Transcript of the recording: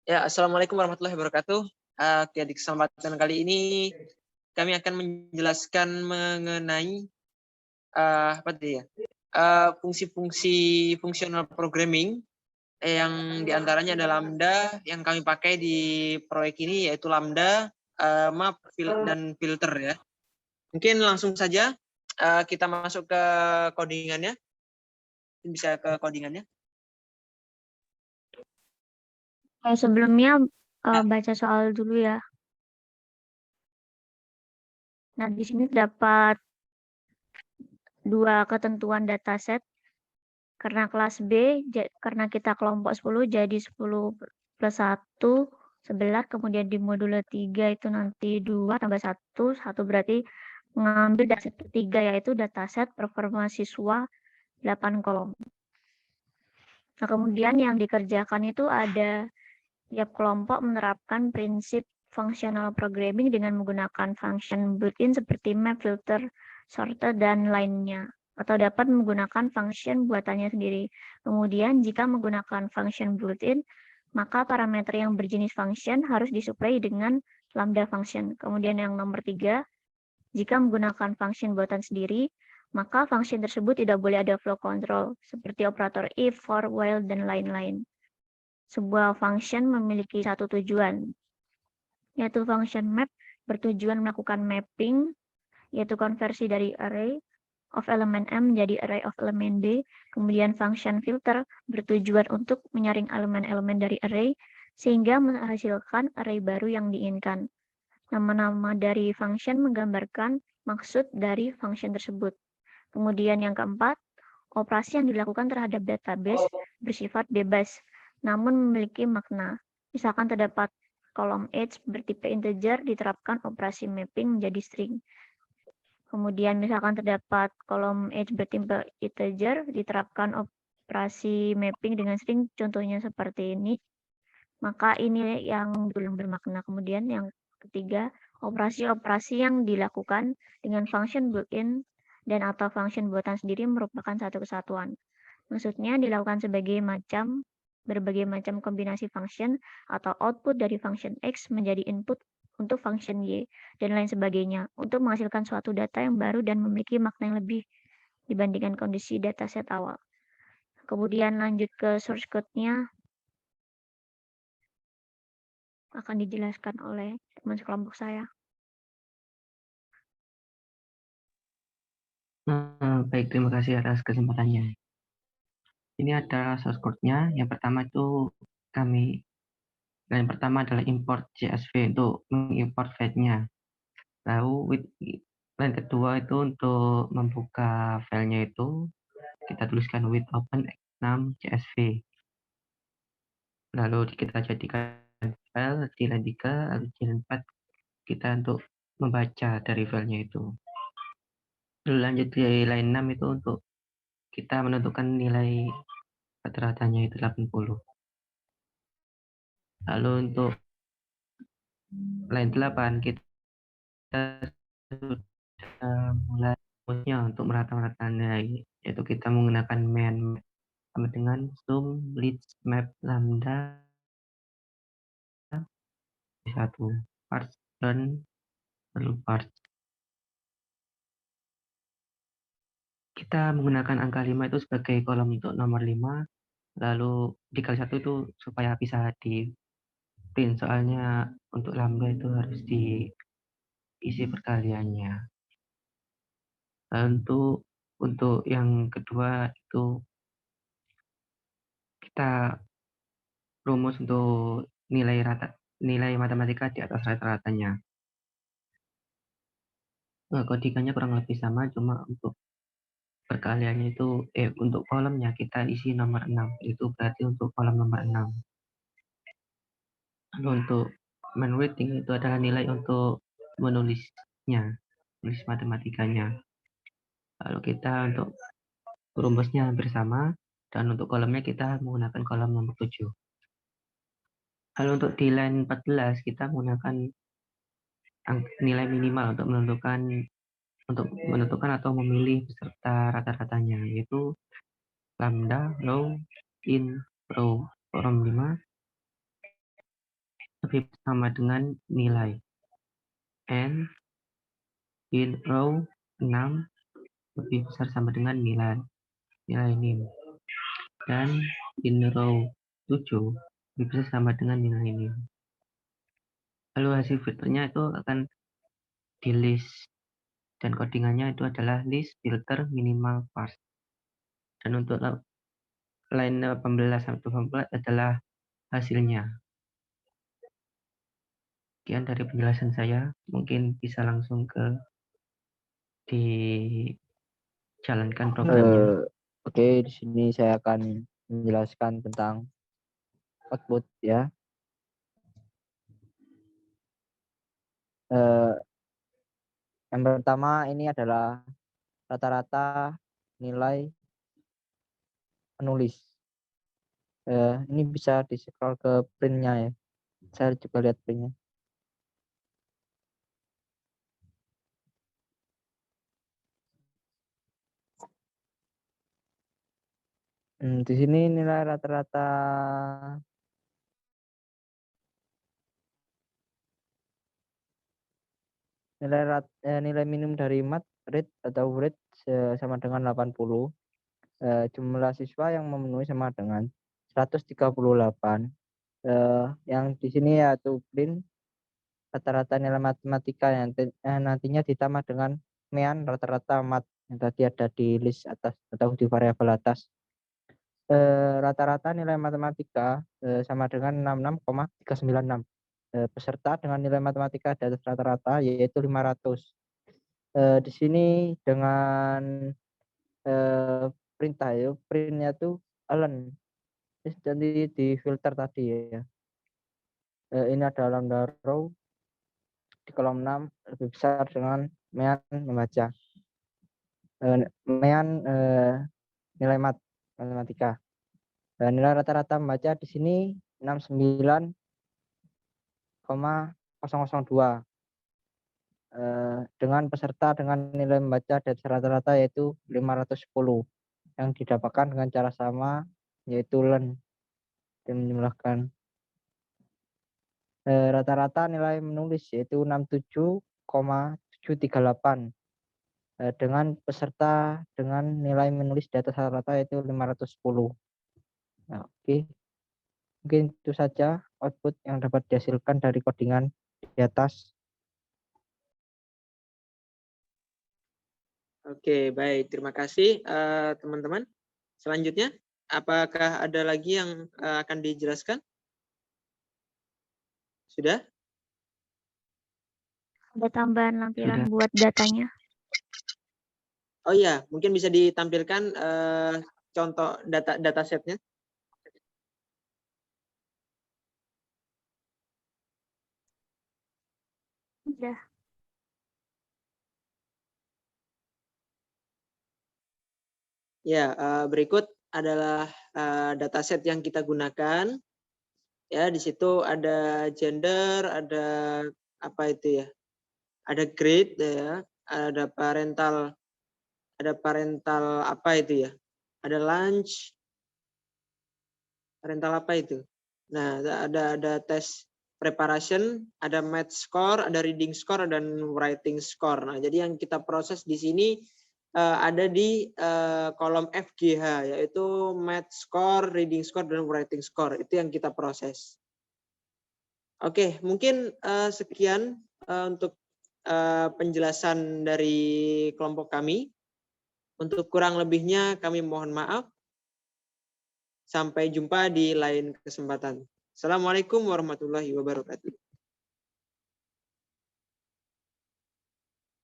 Ya, Assalamualaikum warahmatullahi wabarakatuh. Oke, di kesempatan kali ini kami akan menjelaskan mengenai apa tadi ya? Fungsi-fungsi fungsional programming yang diantaranya ada Lambda yang kami pakai di proyek ini yaitu Lambda, map, dan filter ya. Mungkin langsung saja kita masuk ke codingannya. Bisa ke codingannya. Sebelumnya baca soal dulu ya. Nah, di sini dapat dua ketentuan dataset. Karena kelas B, karena kita kelompok 10, jadi 10 plus 1, 11, kemudian di modul 3 itu nanti 2 tambah 1, 1 berarti mengambil dataset ketiga, yaitu dataset performa siswa 8 kolom. Nah, kemudian yang dikerjakan itu ada tiap kelompok menerapkan prinsip functional programming dengan menggunakan function built-in seperti map, filter, sorter, dan lainnya. Atau dapat menggunakan function buatannya sendiri. Kemudian jika menggunakan function built-in, maka parameter yang berjenis function harus disuplai dengan lambda function. Kemudian yang nomor 3, jika menggunakan function buatan sendiri, maka function tersebut tidak boleh ada flow control, seperti operator if, for, while, dan lain-lain. Sebuah function memiliki satu tujuan, yaitu function map bertujuan melakukan mapping, yaitu konversi dari array of element M menjadi array of element D. Kemudian function filter bertujuan untuk menyaring elemen-elemen dari array, sehingga menghasilkan array baru yang diinginkan. Nama-nama dari function menggambarkan maksud dari function tersebut. Kemudian yang keempat, operasi yang dilakukan terhadap database bersifat bebas, namun memiliki makna. Misalkan terdapat kolom age bertipe integer, diterapkan operasi mapping menjadi string. Kemudian misalkan terdapat kolom age bertipe integer, diterapkan operasi mapping dengan string, contohnya seperti ini. Maka ini yang belum bermakna. Kemudian yang ketiga, operasi-operasi yang dilakukan dengan function built-in dan atau function buatan sendiri merupakan satu kesatuan. Maksudnya dilakukan berbagai macam kombinasi function atau output dari function X menjadi input untuk function Y, dan lain sebagainya, untuk menghasilkan suatu data yang baru dan memiliki makna yang lebih dibandingkan kondisi dataset awal. Kemudian lanjut ke source code-nya, akan dijelaskan oleh teman sekelompok saya. Baik, terima kasih atas kesempatannya. Ini adalah source code-nya. Yang pertama itu yang pertama adalah import CSV untuk mengimport file-nya. Lalu line kedua itu untuk membuka filenya itu kita tuliskan with open 6 CSV. Lalu kita jadikan file di line 3, lalu di line 4 kita untuk membaca dari filenya itu. Lalu lanjut di line 6 itu untuk kita menentukan nilai rata-ratanya itu 80. Lalu untuk line 8 kita sudah mulai untuk merata-ratakan nilai, yaitu kita menggunakan main sama dengan sum list map lambda 1 parse dan perlu parse. Kita menggunakan angka 5 itu sebagai kolom untuk nomor 5, lalu dikali 1 itu supaya bisa di print, soalnya untuk lambda itu harus diisi perkaliannya. Lalu untuk yang kedua itu kita rumus untuk nilai matematika di atas rata-ratanya. Kodikannya kurang lebih sama, cuma untuk perkaliannya itu untuk kolomnya kita isi nomor 6, itu berarti untuk kolom nomor 6. Lalu untuk main writing itu adalah nilai untuk menulisnya, tulis matematikanya. Lalu kita untuk rumusnya hampir sama, dan untuk kolomnya kita menggunakan kolom nomor 7. Lalu untuk di line 14 kita menggunakan nilai minimal untuk menentukan atau memilih beserta rata-ratanya, yaitu lambda, row, in, row, kolom 5 lebih sama dengan nilai. And in row 6 lebih besar sama dengan nilai NIM. Dan in row 7 lebih besar sama dengan nilai NIM. Lalu hasil filternya itu akan di list. Dan codingannya itu adalah list filter minimal parse. Dan untuk line 18 sampai 24 adalah hasilnya. Sekian dari penjelasan saya, mungkin bisa langsung ke dijalankan programnya. Oke, di sini saya akan menjelaskan tentang output ya. Yang pertama ini adalah rata-rata nilai penulis. Ini bisa di scroll ke printnya ya. Saya coba lihat printnya. Di sini nilai rata-rata nilai minimum dari mat rate atau rate sama dengan 80. Jumlah siswa yang memenuhi sama dengan 138. Yang di sini yaitu print rata-rata nilai matematika yang nantinya ditambah dengan mean rata-rata mat yang tadi ada di list atas atau di variabel atas. Rata-rata nilai matematika sama dengan 66,396. Peserta dengan nilai matematika di atas rata-rata yaitu 500. Di sini dengan perintah ya, printnya tuh allen. Jadi di filter tadi ya. Ini ada lambda row di kolom 6 lebih besar dengan mean membaca. Mean nilai matematika. Nilai rata-rata membaca di sini 69,002. Dengan peserta dengan nilai membaca dari rata-rata yaitu 510 yang didapatkan dengan cara sama yaitu learn dan menjumlahkan. Rata-rata nilai menulis yaitu 67,738 dengan peserta dengan nilai menulis di atas rata-rata yaitu 510. Nah, oke. Mungkin itu saja output yang dapat dihasilkan dari codingan di atas. Oke, baik. Terima kasih teman-teman. Selanjutnya, apakah ada lagi yang akan dijelaskan? Sudah? Ada tambahan lampiran Sudah. buat datanya. Oh iya, mungkin bisa ditampilkan contoh datasetnya. Udah. Ya, berikut adalah dataset yang kita gunakan. Ya, di situ ada gender, ada apa itu ya? Ada grade ya, ada parental apa itu ya? Ada lunch. Parental apa itu? Nah, ada tes preparation, ada math score, ada reading score dan writing score. Nah, jadi yang kita proses di sini ada di kolom FGH, yaitu math score, reading score, dan writing score. Itu yang kita proses. Oke, mungkin sekian untuk penjelasan dari kelompok kami. Untuk kurang lebihnya kami mohon maaf. Sampai jumpa di lain kesempatan. Assalamualaikum warahmatullahi wabarakatuh.